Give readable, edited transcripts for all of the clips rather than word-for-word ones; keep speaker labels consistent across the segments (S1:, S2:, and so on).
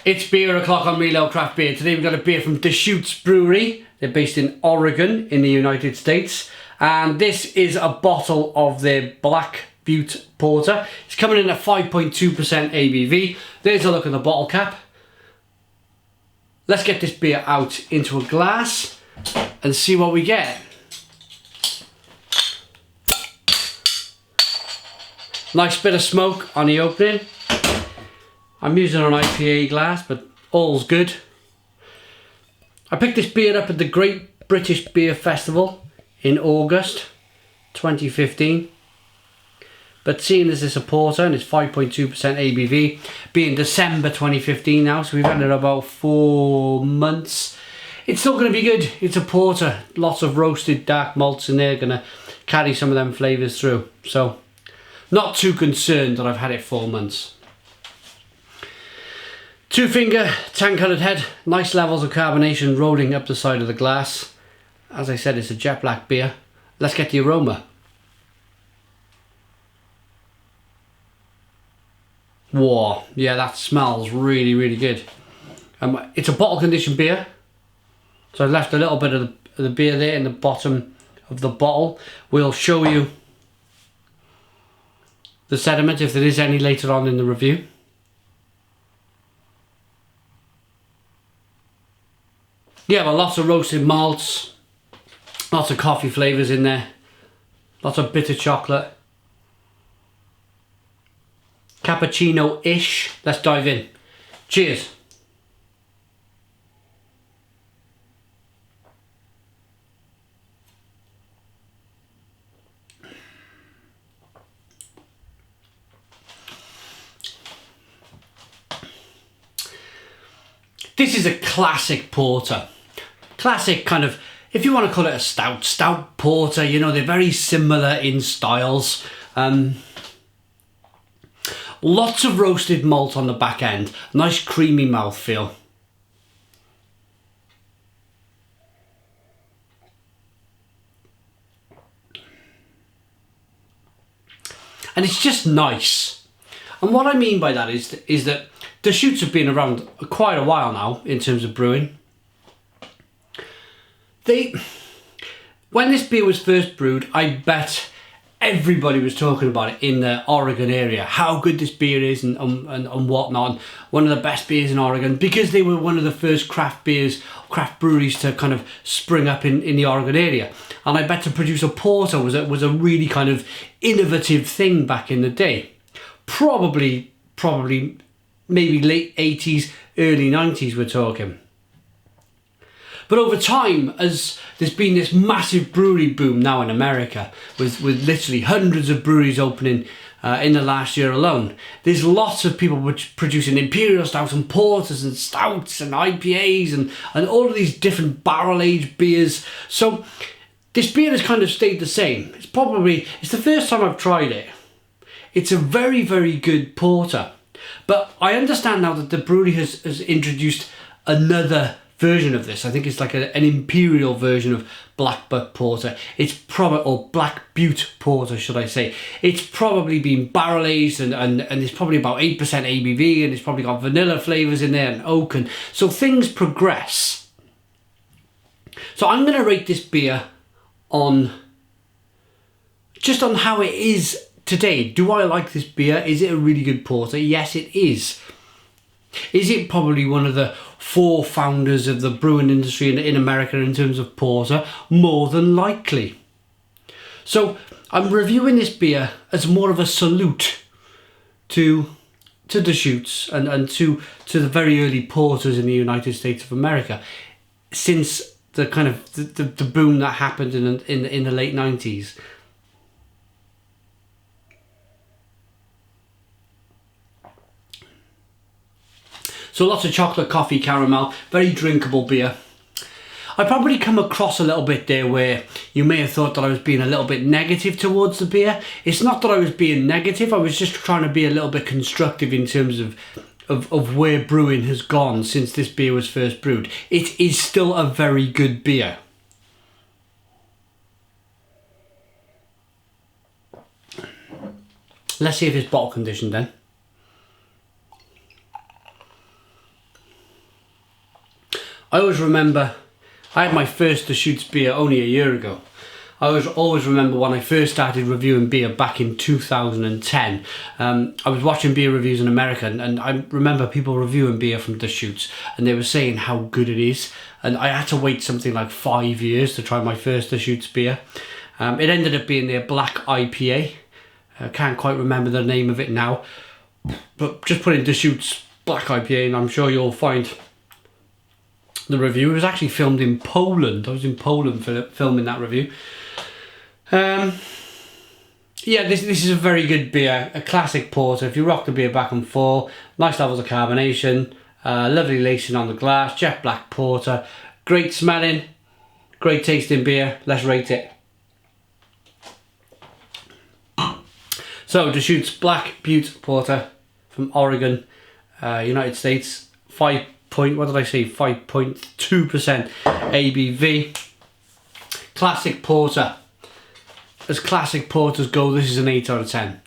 S1: It's beer o'clock on Real Ale Craft Beer. Today we've got a beer from Deschutes Brewery. They're based in Oregon in the United States. And this is a bottle of their Black Butte Porter. It's coming in at 5.2% ABV. There's a look at the bottle cap. Let's get this beer out into a glass and see what we get. Nice bit of smoke on the opening. I'm using an IPA glass, but all's good. I picked this beer up at the Great British Beer Festival in August 2015. But seeing as it's a porter and it's 5.2% ABV, being December 2015 now, so we've had it about 4 months, it's still going to be good. It's a porter, lots of roasted dark malts in there, going to carry some of them flavours through. So, not too concerned that I've had it 4 months. 2-finger, tan-coloured head, nice levels of carbonation rolling up the side of the glass. As I said, it's a jet black beer. Let's get the aroma. Whoa, yeah, that smells really, really good. It's a bottle conditioned beer. So I left a little bit of the beer there in the bottom of the bottle. We'll show you the sediment if there is any later on in the review. Yeah, well, lots of roasted malts, lots of coffee flavours in there, lots of bitter chocolate. Cappuccino-ish. Let's dive in. Cheers. This is a classic porter. Classic kind of, if you want to call it a stout porter, you know, they're very similar in styles. Lots of roasted malt on the back end. Nice creamy mouthfeel. And it's just nice. And what I mean by that is that Deschutes have been around quite a while now in terms of brewing. When this beer was first brewed, I bet everybody was talking about it in the Oregon area, how good this beer is and whatnot. One of the best beers in Oregon, because they were one of the first craft breweries to kind of spring up in the Oregon area. And I bet to produce a porter was a really kind of innovative thing back in the day. Probably maybe late 80s, early 90s we're talking. But over time, as there's been this massive brewery boom now in America, with literally hundreds of breweries opening in the last year alone, there's lots of people producing imperial stouts and porters and stouts and IPAs and all of these different barrel-aged beers. So this beer has kind of stayed the same. It's the first time I've tried it. It's a very, very good porter. But I understand now that the brewery has introduced another version of this. I think it's like an imperial version of Black Butte Porter. Or Black Butte Porter, should I say. It's probably been barrel aged and it's probably about 8% ABV, and it's probably got vanilla flavours in there and oak, and so things progress. So I'm going to rate this beer on how it is today. Do I like this beer? Is it a really good porter? Yes, it is. Is it probably one of the 4 founders of the brewing industry in America in terms of porter? More than likely. So I'm reviewing this beer as more of a salute to Deschutes and to the very early porters in the United States of America, since the kind of the boom that happened in the late 90s. So lots of chocolate, coffee, caramel, very drinkable beer. I probably come across a little bit there where you may have thought that I was being a little bit negative towards the beer. It's not that I was being negative, I was just trying to be a little bit constructive in terms of where brewing has gone since this beer was first brewed. It is still a very good beer. Let's see if it's bottle conditioned then. I always remember, I had my first Deschutes beer only a year ago. I always remember when I first started reviewing beer back in 2010. I was watching beer reviews in America, and I remember people reviewing beer from Deschutes, and they were saying how good it is. And I had to wait something like 5 years to try my first Deschutes beer. It ended up being their black IPA. I can't quite remember the name of it now, but just put in Deschutes black IPA and I'm sure you'll find the review. It was actually filmed in Poland. I was in Poland for filming that review. Yeah, this is a very good beer, a classic porter. If you rock the beer back and forth, nice levels of carbonation, lovely lacing on the glass, jet black porter, great smelling, great tasting beer. Let's rate it. So Deschutes Black Butte Porter from Oregon, United States, 5.2% ABV. Classic porter. As classic porters go, this is an 8 out of 10.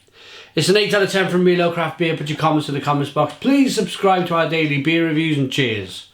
S1: It's an 8 out of 10 from Milo Craft Beer. Put your comments in the comments box. Please subscribe to our daily beer reviews and cheers.